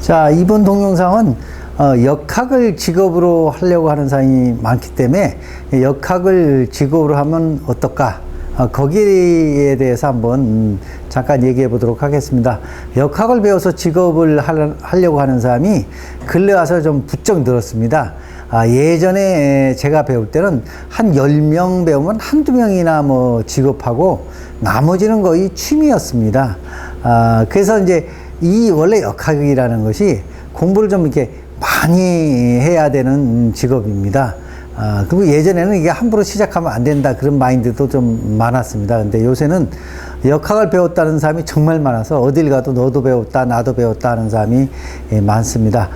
자, 이번 동영상은 역학을 직업으로 하려고 하는 사람이 많기 때문에 역학을 직업으로 하면 어떨까? 거기에 대해서 한번 잠깐 얘기해 보도록 하겠습니다. 역학을 배워서 직업을 하려고 하는 사람이 근래 와서 좀 부쩍 늘었습니다. 예전에 제가 배울 때는 한 10명 배우면 한두 명이나 뭐 직업하고 나머지는 거의 취미였습니다. 그래서 이제 이 원래 역학이라는 것이 공부를 좀 이렇게 많이 해야 되는 직업입니다. 그리고 예전에는 이게 함부로 시작하면 안 된다 그런 마인드도 좀 많았습니다. 근데 요새는 역학을 배웠다는 사람이 정말 많아서 어딜 가도 너도 배웠다 나도 배웠다 하는 사람이 많습니다.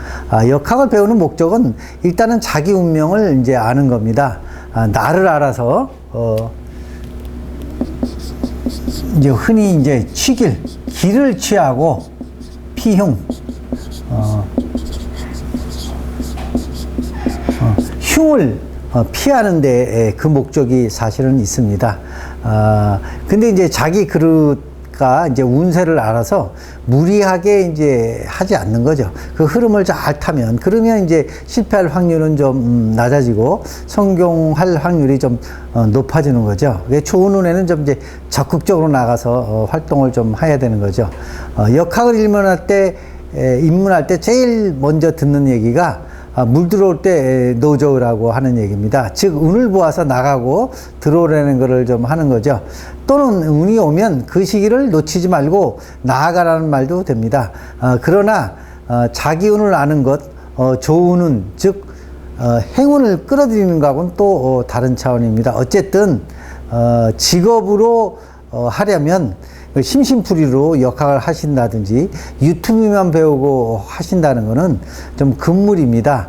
역학을 배우는 목적은 일단은 자기 운명을 이제 아는 겁니다. 나를 알아서 이제 흔히 이제 길을 취하고 피흉, 흉을 피하는 데 그 목적이 사실은 있습니다. 근데 이제 자기 그릇과 이제 운세를 알아서 무리하게 이제 하지 않는 거죠. 그 흐름을 잘 타면, 그러면 이제 실패할 확률은 좀 낮아지고 성공할 확률이 좀 높아지는 거죠. 좋은 운에는 좀 이제 적극적으로 나가서 활동을 좀 해야 되는 거죠. 역학을 입문할 때 제일 먼저 듣는 얘기가 물 들어올 때 노저우라고 하는 얘기입니다. 즉 운을 보아서 나가고 들어오라는 거를 좀 하는 거죠. 또는 운이 오면 그 시기를 놓치지 말고 나아가라는 말도 됩니다. 그러나 자기 운을 아는 것, 좋은 운, 즉 행운을 끌어들이는 것하고는 또 다른 차원입니다. 어쨌든 직업으로 하려면 심심풀이로 역학을 하신다든지 유튜브만 배우고 하신다는 것은 좀 금물입니다.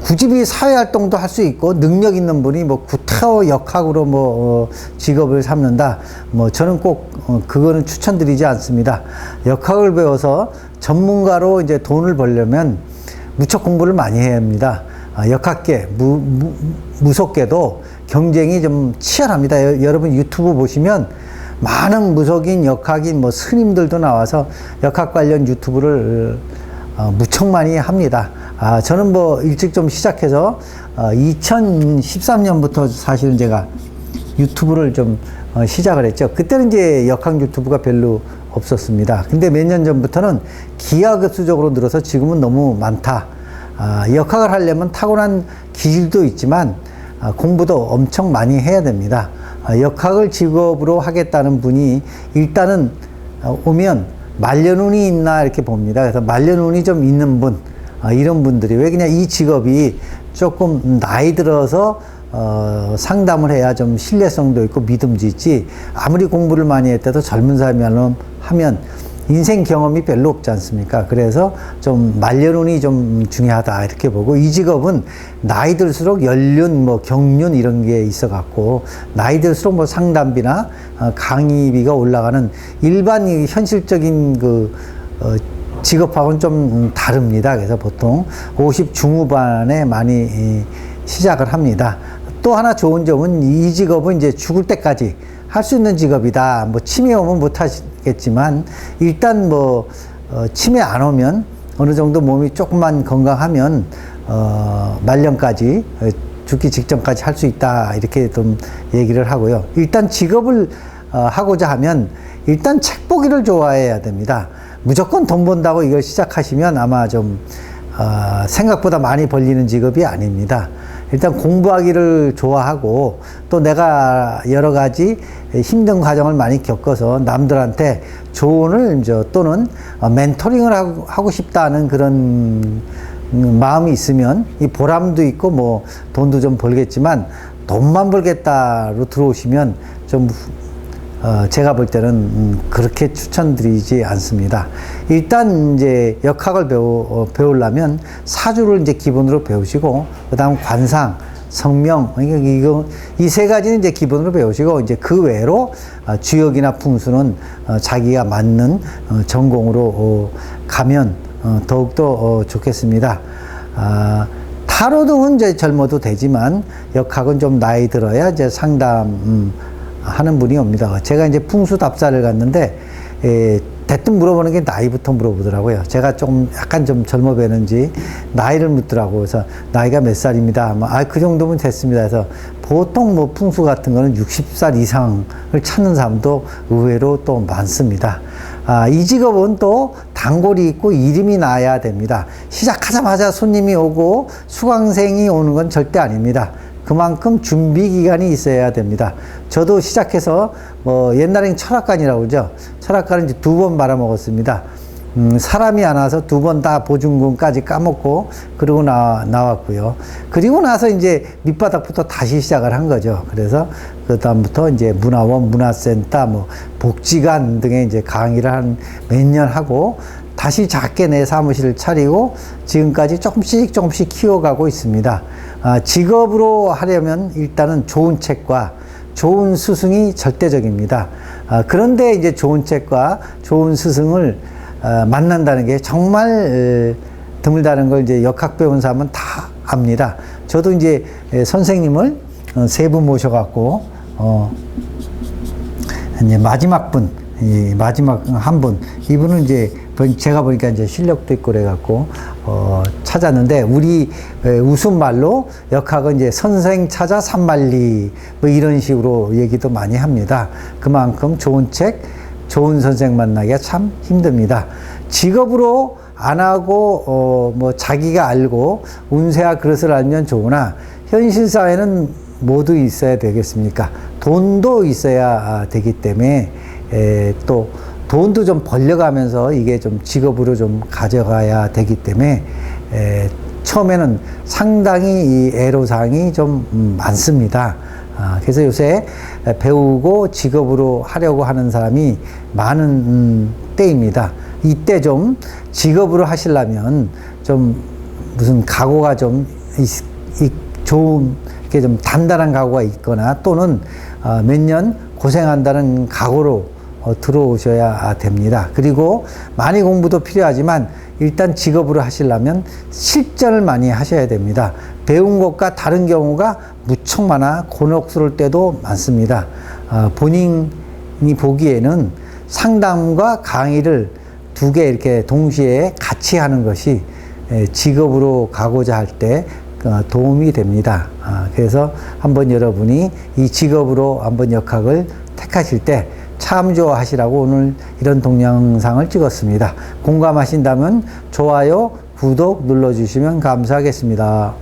굳이 사회활동도 할 수 있고 능력 있는 분이 뭐 구타오 역학으로 직업을 삼는다. 저는 꼭 그거는 추천드리지 않습니다. 역학을 배워서 전문가로 이제 돈을 벌려면 무척 공부를 많이 해야 합니다. 역학계 무속계도 경쟁이 좀 치열합니다. 여러분 유튜브 보시면 많은 무속인, 역학인, 스님들도 나와서 역학 관련 유튜브를 무척 많이 합니다. 저는 일찍 좀 시작해서 2013년부터 사실은 제가 유튜브를 좀 시작을 했죠. 그때는 이제 역학 유튜브가 별로 없었습니다. 근데 몇 년 전부터는 기하급수적으로 늘어서 지금은 너무 많다. 역학을 하려면 타고난 기질도 있지만 공부도 엄청 많이 해야 됩니다. 역학을 직업으로 하겠다는 분이 일단은 오면 말년운이 있나 이렇게 봅니다. 그래서 말년운이 좀 있는 분, 이런 분들이 왜 그냥 이 직업이 조금 나이 들어서 상담을 해야 좀 신뢰성도 있고 믿음도 있지, 아무리 공부를 많이 했다도 젊은 사람이 하면 인생 경험이 별로 없지 않습니까? 그래서 좀 말년운이 좀 중요하다 이렇게 보고, 이 직업은 나이 들수록 연륜, 경륜 이런 게 있어 갖고 나이 들수록 상담비나 강의비가 올라가는 일반 현실적인 직업하고는 좀 다릅니다. 그래서 보통 50 중후반에 많이 시작을 합니다. 또 하나 좋은 점은 이 직업은 이제 죽을 때까지 할 수 있는 직업이다. 치매 오면 못 하겠지만 일단 치매 안 오면 어느 정도 몸이 조금만 건강하면 말년까지, 죽기 직전까지 할 수 있다 이렇게 좀 얘기를 하고요. 일단 직업을 하고자 하면 일단 책 보기를 좋아해야 됩니다. 무조건 돈 번다고 이걸 시작하시면 아마 좀 생각보다 많이 벌리는 직업이 아닙니다. 일단 공부하기를 좋아하고, 또 내가 여러 가지 힘든 과정을 많이 겪어서 남들한테 조언을 또는 멘토링을 하고 싶다는 그런 마음이 있으면 이 보람도 있고 돈도 좀 벌겠지만, 돈만 벌겠다로 들어오시면 좀 제가 볼 때는 그렇게 추천드리지 않습니다. 일단 이제 역학을 배우려면 사주를 이제 기본으로 배우시고, 그다음 관상, 성명, 이 세 가지는 이제 기본으로 배우시고, 이제 그 외로 주역이나 풍수는 자기가 맞는 전공으로 가면 더욱더 좋겠습니다. 타로도 이제 젊어도 되지만 역학은 좀 나이 들어야 이제 상담 하는 분이 옵니다. 제가 이제 풍수답사를 갔는데 대뜸 물어보는 게 나이부터 물어보더라고요. 제가 좀 약간 좀 젊어 보이는지 나이를 묻더라고요. 그래서 나이가 몇 살입니다. 그 정도면 됐습니다. 그래서 보통 뭐 풍수 같은 거는 60살 이상을 찾는 사람도 의외로 또 많습니다. 이 직업은 또 단골이 있고 이름이 나야 됩니다. 시작하자마자 손님이 오고 수강생이 오는 건 절대 아닙니다. 그만큼 준비 기간이 있어야 됩니다. 저도 시작해서 옛날엔 철학관이라고 그러죠. 철학관은 이제 2번 말아먹었습니다. 사람이 안 와서 2번 다 보증금까지 까먹고 그러고 나왔고요. 그리고 나서 이제 밑바닥부터 다시 시작을 한 거죠. 그래서 그 다음부터 이제 문화원, 문화센터, 복지관 등의 이제 강의를 한 몇 년 하고 다시 작게 내 사무실을 차리고 지금까지 조금씩 키워가고 있습니다. 직업으로 하려면 일단은 좋은 책과 좋은 스승이 절대적입니다. 그런데 이제 좋은 책과 좋은 스승을 만난다는 게 정말 드물다는 걸 이제 역학 배운 사람은 다 압니다. 저도 이제 선생님을 3분 모셔갖고 이제 마지막 한 분, 이분은 이제 제가 보니까 이제 실력도 있고 그래갖고 찾았는데, 우리 웃음말로 역학은 이제 선생 찾아 산만리 이런 식으로 얘기도 많이 합니다. 그만큼 좋은 책, 좋은 선생 만나기가 참 힘듭니다. 직업으로 안 하고 자기가 알고 운세와 그릇을 알면 좋으나 현실 사회는 모두 있어야 되겠습니까? 돈도 있어야 되기 때문에 또 돈도 좀 벌려가면서 이게 좀 직업으로 좀 가져가야 되기 때문에 처음에는 상당히 이 애로사항이 좀 많습니다. 그래서 요새 배우고 직업으로 하려고 하는 사람이 많은 때입니다. 이때 좀 직업으로 하시려면 좀 무슨 각오가 좀 좋은, 이렇게 좀 단단한 각오가 있거나 또는 몇 년 고생한다는 각오로 들어오셔야 됩니다. 그리고 많이 공부도 필요하지만 일단 직업으로 하시려면 실전을 많이 하셔야 됩니다. 배운 것과 다른 경우가 무척 많아 곤혹스러울 때도 많습니다. 본인이 보기에는 상담과 강의를 2개 이렇게 동시에 같이 하는 것이 직업으로 가고자 할 때 도움이 됩니다. 그래서 한번 여러분이 이 직업으로 한번 역학을 택하실 때 참조하시라고 오늘 이런 동영상을 찍었습니다. 공감하신다면 좋아요, 구독 눌러주시면 감사하겠습니다.